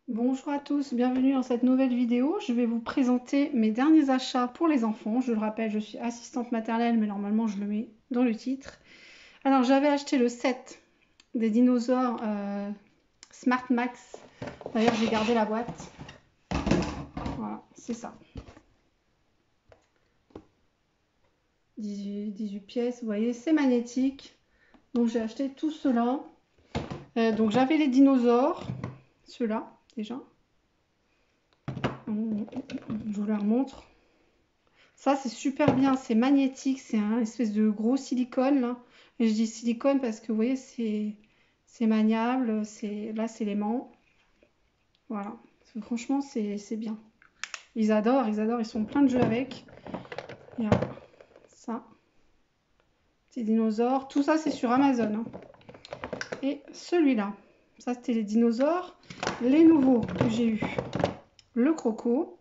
Bonjour à tous, bienvenue dans cette nouvelle vidéo. Je vais vous présenter mes derniers achats pour les enfants. Je le rappelle, je suis assistante maternelle, mais normalement je le mets dans le titre. Alors j'avais acheté le set des dinosaures Smart Max. D'ailleurs j'ai gardé la boîte. Voilà, c'est ça. 18 pièces, vous voyez, c'est magnétique. Donc j'ai acheté tout cela. Donc j'avais les dinosaures, ceux-là déjà. Je vous leur montre. Ça, c'est super bien, c'est magnétique, c'est un espèce de gros silicone là. Et je dis silicone parce que vous voyez, c'est maniable, là c'est l'aimant. Voilà, franchement, c'est bien. Ils adorent, ils sont pleins de jeux avec. Il y a ça, ces dinosaures, tout ça c'est sur Amazon. Et celui-là, ça c'était les dinosaures. Les nouveaux que j'ai eu, le croco,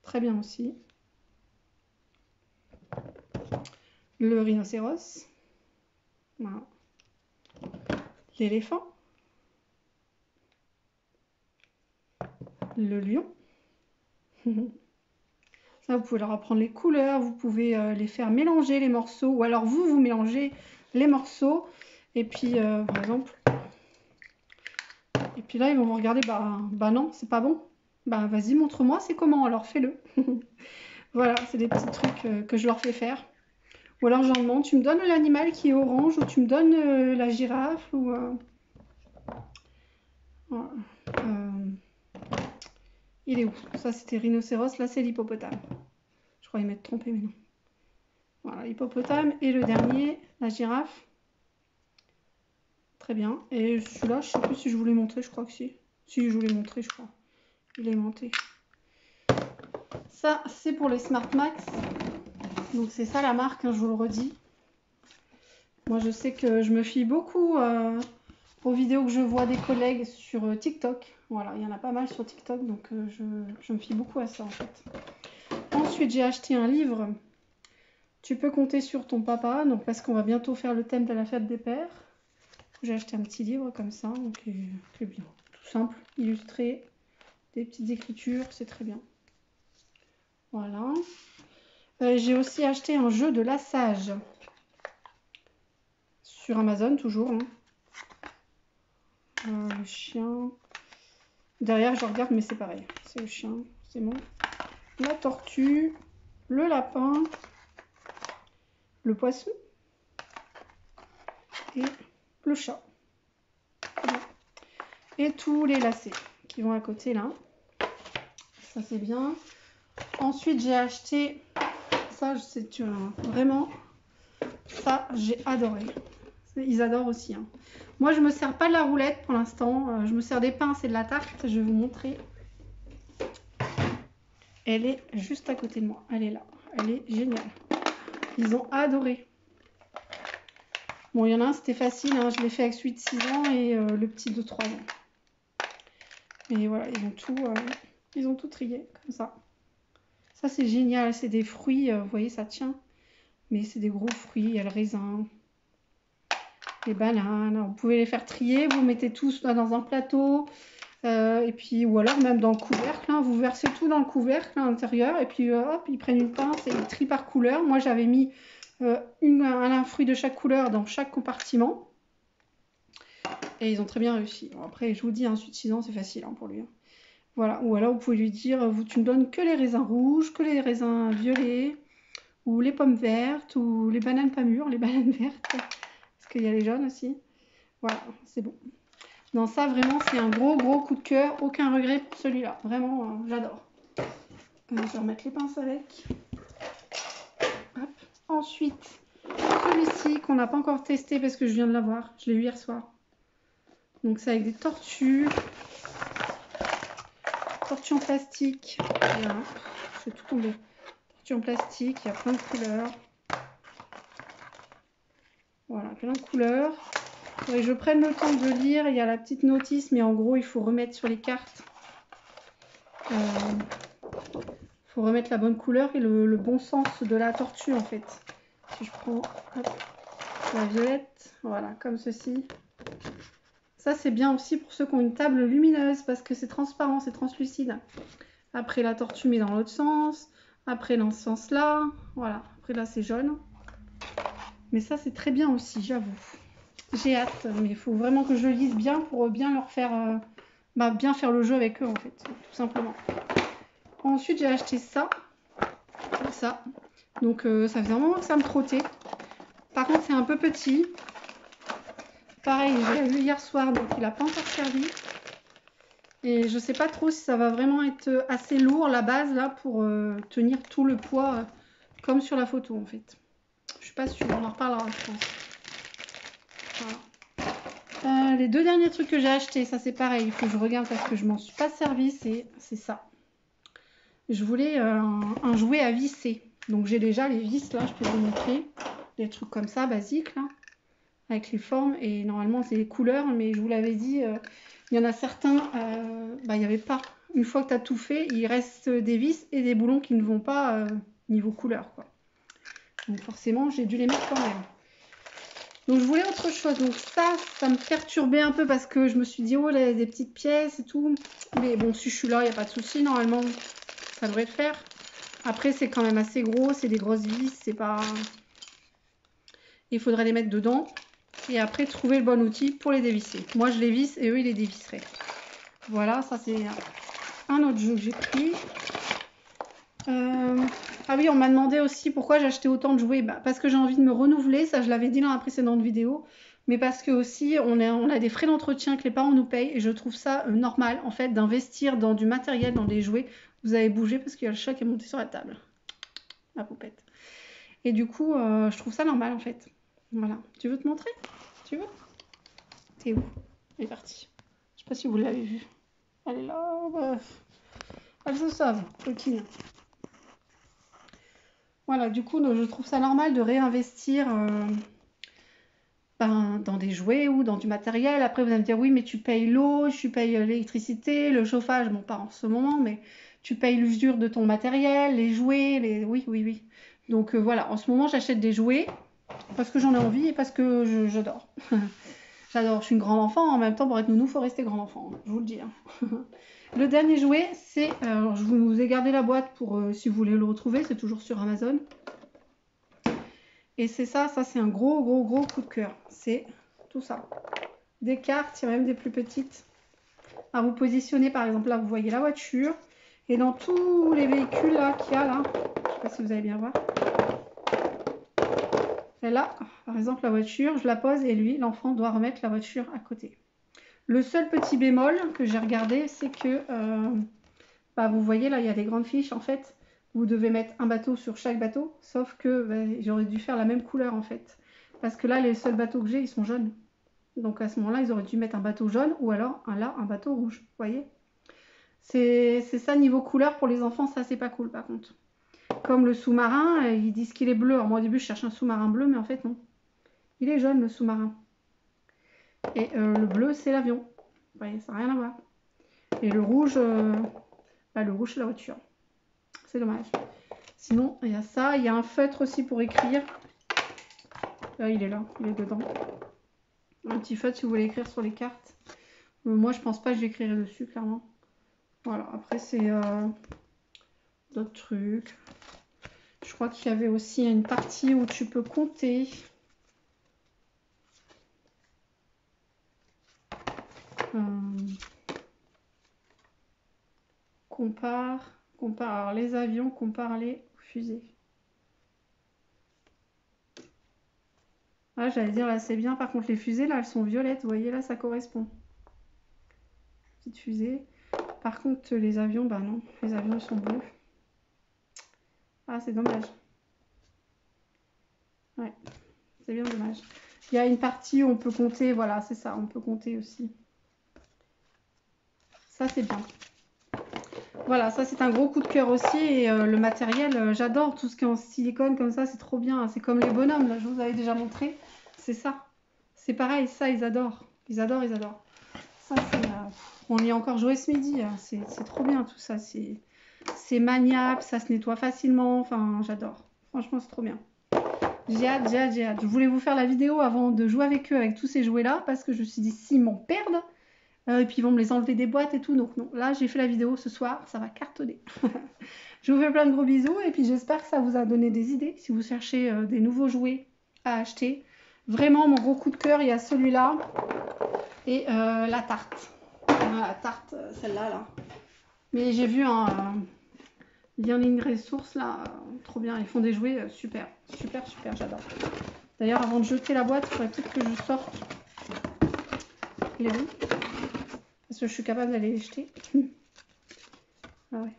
très bien aussi. Le rhinocéros, voilà. L'éléphant, le lion. Ça, vous pouvez leur apprendre les couleurs, vous pouvez les faire mélanger les morceaux, ou alors vous mélangez les morceaux, et puis par exemple, et puis là ils vont vous regarder, bah non, c'est pas bon, bah vas-y montre-moi c'est comment, alors fais-le. Voilà, c'est des petits trucs que je leur fais faire. Ou alors j'en demande, tu me donnes l'animal qui est orange, ou tu me donnes la girafe, ou... Voilà. Il est où? Ça c'était rhinocéros, là c'est l'hippopotame. Je croyais m'être trompée, mais non. Voilà, l'hippopotame. Et le dernier, la girafe. Très bien. Et celui-là, je sais plus si je vous l'ai montré, je crois que si. Si, je vous l'ai montré, je crois. Il est monté. Ça, c'est pour les Smart Max. Donc c'est ça la marque, hein, je vous le redis. Moi, je sais que je me fie beaucoup aux vidéos que je vois des collègues sur TikTok. Voilà, il y en a pas mal sur TikTok, donc je me fie beaucoup à ça, en fait. Ensuite, j'ai acheté un livre. Tu peux compter sur ton papa, donc parce qu'on va bientôt faire le thème de la fête des pères. J'ai acheté un petit livre comme ça, donc c'est bien. Tout simple, illustré, des petites écritures, c'est très bien. Voilà. J'ai aussi acheté un jeu de lassage sur Amazon, toujours. Le chien. Derrière, je regarde, mais c'est pareil. C'est le chien, c'est bon. La tortue, le lapin, le poisson et le chat. Et tous les lacets qui vont à côté là. Ça, c'est bien. Ensuite, j'ai acheté... Ça, c'est vraiment... Ça, j'ai adoré. Ils adorent aussi. Hein. Moi, je me sers pas de la roulette pour l'instant. Je me sers des pinces et de la tarte. Je vais vous montrer. Elle est juste à côté de moi. Elle est là. Elle est géniale. Ils ont adoré. Bon, il y en a un, c'était facile. Hein. Je l'ai fait avec celui de 6 ans et le petit de 3 ans. Et voilà, ils ont tout trié comme ça. Ça, c'est génial. C'est des fruits. Vous voyez, ça tient. Mais c'est des gros fruits. Il y a le raisin. Les bananes, vous pouvez les faire trier, vous mettez tout dans un plateau, et puis, ou alors même dans le couvercle, hein, vous versez tout dans le couvercle à l'intérieur, et puis hop, ils prennent une pince et ils trient par couleur. Moi j'avais mis un fruit de chaque couleur dans chaque compartiment, et ils ont très bien réussi. Bon, après, je vous dis, un suite 6 ans, c'est facile hein, pour lui. Hein. Voilà, ou alors vous pouvez lui dire, tu me donnes que les raisins rouges, que les raisins violets, ou les pommes vertes, ou les bananes pas mûres, les bananes vertes. Parce qu'il y a les jaunes aussi. Voilà, c'est bon. Non, ça vraiment, c'est un gros coup de cœur. Aucun regret pour celui-là. Vraiment, j'adore. Je vais remettre les pinces avec. Hop. Ensuite, celui-ci qu'on n'a pas encore testé parce que je viens de l'avoir. Je l'ai eu hier soir. Donc, c'est avec des tortues. Tortues en plastique. Voilà. Je vais tout tomber. Tortues en plastique. Il y a plein de couleurs. Voilà, plein de couleurs. Et je prenne le temps de lire, il y a la petite notice, mais en gros, il faut remettre sur les cartes. Il faut remettre la bonne couleur et le bon sens de la tortue, en fait. Si je prends hop, la violette, voilà, comme ceci. Ça, c'est bien aussi pour ceux qui ont une table lumineuse parce que c'est transparent, c'est translucide. Après, la tortue met dans l'autre sens. Après, dans ce sens-là. Voilà. Après, là, c'est jaune. Mais ça, c'est très bien aussi, j'avoue. J'ai hâte, mais il faut vraiment que je le lise bien pour bien leur faire... bien faire le jeu avec eux, en fait, tout simplement. Ensuite, j'ai acheté ça. Ça. Donc, ça faisait un moment que ça me trottait. Par contre, c'est un peu petit. Pareil, j'ai vu hier soir, donc il n'a pas encore servi. Et je sais pas trop si ça va vraiment être assez lourd, la base, là, pour tenir tout le poids, comme sur la photo, en fait. Je suis pas sûre, on en reparlera, je pense. Voilà. Les deux derniers trucs que j'ai achetés, ça c'est pareil, il faut que je regarde parce que je m'en suis pas servi, c'est ça. Je voulais un jouet à visser. Donc j'ai déjà les vis, là, je peux vous montrer. Des trucs comme ça, basiques, là. Avec les formes, et normalement c'est les couleurs, mais je vous l'avais dit, il y en a certains, il n'y avait pas. Une fois que tu as tout fait, il reste des vis et des boulons qui ne vont pas niveau couleur, quoi. Donc forcément, j'ai dû les mettre quand même. Donc je voulais autre chose. Donc ça me perturbait un peu parce que je me suis dit, oh, des petites pièces et tout. Mais bon, si je suis là, il n'y a pas de souci. Normalement, ça devrait le faire. Après, c'est quand même assez gros. C'est des grosses vis. C'est pas... Il faudrait les mettre dedans. Et après, trouver le bon outil pour les dévisser. Moi, je les visse et eux, ils les dévisseraient. Voilà, ça, c'est un autre jeu que j'ai pris. Ah oui, on m'a demandé aussi pourquoi j'ai acheté autant de jouets. Parce que j'ai envie de me renouveler, ça je l'avais dit dans la précédente vidéo. Mais parce que aussi, on a des frais d'entretien que les parents nous payent. Et je trouve ça normal, en fait, d'investir dans du matériel, dans des jouets. Vous avez bougé parce qu'il y a le chat qui est monté sur la table. La poupette. Et du coup, je trouve ça normal, en fait. Voilà. Tu veux te montrer? Tu veux? T'es où? Elle est partie. Je sais pas si vous l'avez vue. Elle est là. Bref. Elle se sauve. Coquine. Voilà, du coup, je trouve ça normal de réinvestir dans des jouets ou dans du matériel. Après, vous allez me dire, oui, mais tu payes l'eau, tu payes l'électricité, le chauffage. Bon, pas en ce moment, mais tu payes l'usure de ton matériel, les jouets, Oui, oui, oui. Donc, voilà, en ce moment, j'achète des jouets parce que j'en ai envie et parce que j'adore. J'adore, je suis une grande enfant. En même temps, pour être nounou, il faut rester grand enfant, je vous le dis. Hein. Le dernier jouet, c'est... Alors, je vous ai gardé la boîte pour si vous voulez le retrouver. C'est toujours sur Amazon. Et c'est ça c'est un gros coup de cœur. C'est tout ça. Des cartes, il y a même des plus petites. À vous positionner, par exemple, là, vous voyez la voiture. Et dans tous les véhicules là qu'il y a là, je ne sais pas si vous allez bien voir. Et là, par exemple, la voiture, je la pose et lui, l'enfant, doit remettre la voiture à côté. Le seul petit bémol que j'ai regardé, c'est que, vous voyez là, il y a des grandes fiches, en fait. Vous devez mettre un bateau sur chaque bateau, sauf que j'aurais dû faire la même couleur, en fait. Parce que là, les seuls bateaux que j'ai, ils sont jaunes. Donc à ce moment-là, ils auraient dû mettre un bateau jaune ou alors un bateau rouge, vous voyez. C'est ça, niveau couleur, pour les enfants, ça, c'est pas cool, par contre. Comme le sous-marin, ils disent qu'il est bleu. Alors moi, au début, je cherche un sous-marin bleu, mais en fait, non. Il est jaune, le sous-marin. Et le bleu, c'est l'avion. Vous voyez, ça n'a rien à voir. Et le rouge, le rouge, c'est la voiture. C'est dommage. Sinon, il y a ça. Il y a un feutre aussi pour écrire. Là, il est là. Il est dedans. Un petit feutre si vous voulez écrire sur les cartes. Moi, je pense pas que j'écrirai dessus, clairement. Voilà. Après, c'est d'autres trucs. Je crois qu'il y avait aussi une partie où tu peux compter. Compare. Alors, les avions, compare les fusées. Ah, j'allais dire, là, c'est bien. Par contre, les fusées, là, elles sont violettes. Vous voyez, là, ça correspond. Petite fusée. Par contre, les avions, non. Les avions, ils sont bleus. Ah, c'est dommage. Ouais, c'est bien dommage. Il y a une partie où on peut compter. Voilà, c'est ça. On peut compter aussi. Ça, c'est bien. Voilà, ça, c'est un gros coup de cœur aussi. Et le matériel, j'adore. Tout ce qui est en silicone comme ça, c'est trop bien. C'est comme les bonhommes, là, je vous avais déjà montré. C'est ça. C'est pareil, ça, ils adorent. Ils adorent, ils adorent. Ça, c'est... on y a encore joué ce midi. C'est trop bien, tout ça. C'est maniable, ça se nettoie facilement. Enfin, j'adore. Franchement, c'est trop bien. J'ai hâte, j'ai hâte, j'ai hâte. Je voulais vous faire la vidéo avant de jouer avec eux, avec tous ces jouets-là, parce que je me suis dit, s'ils m'en perdent, et puis ils vont me les enlever des boîtes et tout. Donc non, là, j'ai fait la vidéo ce soir, ça va cartonner. Je vous fais plein de gros bisous, et puis j'espère que ça vous a donné des idées, si vous cherchez des nouveaux jouets à acheter. Vraiment, mon gros coup de cœur, il y a celui-là, et la tarte. La tarte, celle-là, là. Mais j'ai vu un... Bien ligne ressources là, trop bien, ils font des jouets super, super, super, j'adore. D'ailleurs, avant de jeter la boîte, il faudrait peut-être que je sorte les roues, parce que je suis capable d'aller les jeter. Ah ouais.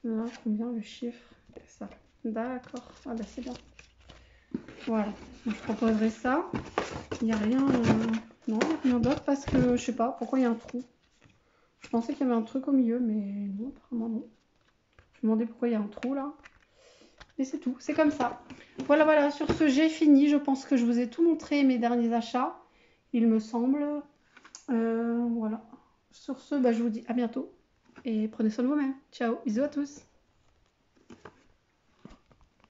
Là, combien le chiffre? Ça. D'accord, ah bah c'est bien. Voilà, donc, je proposerai ça. Il n'y a rien, non, il n'y a rien d'autre parce que je sais pas pourquoi il y a un trou. Je pensais qu'il y avait un truc au milieu, mais non, apparemment non. Je me demandais pourquoi il y a un trou là. Et c'est tout, c'est comme ça. Voilà, voilà, sur ce, j'ai fini. Je pense que je vous ai tout montré, mes derniers achats, il me semble. Voilà. Sur ce, bah, je vous dis à bientôt. Et prenez soin de vous-même. Ciao, bisous à tous.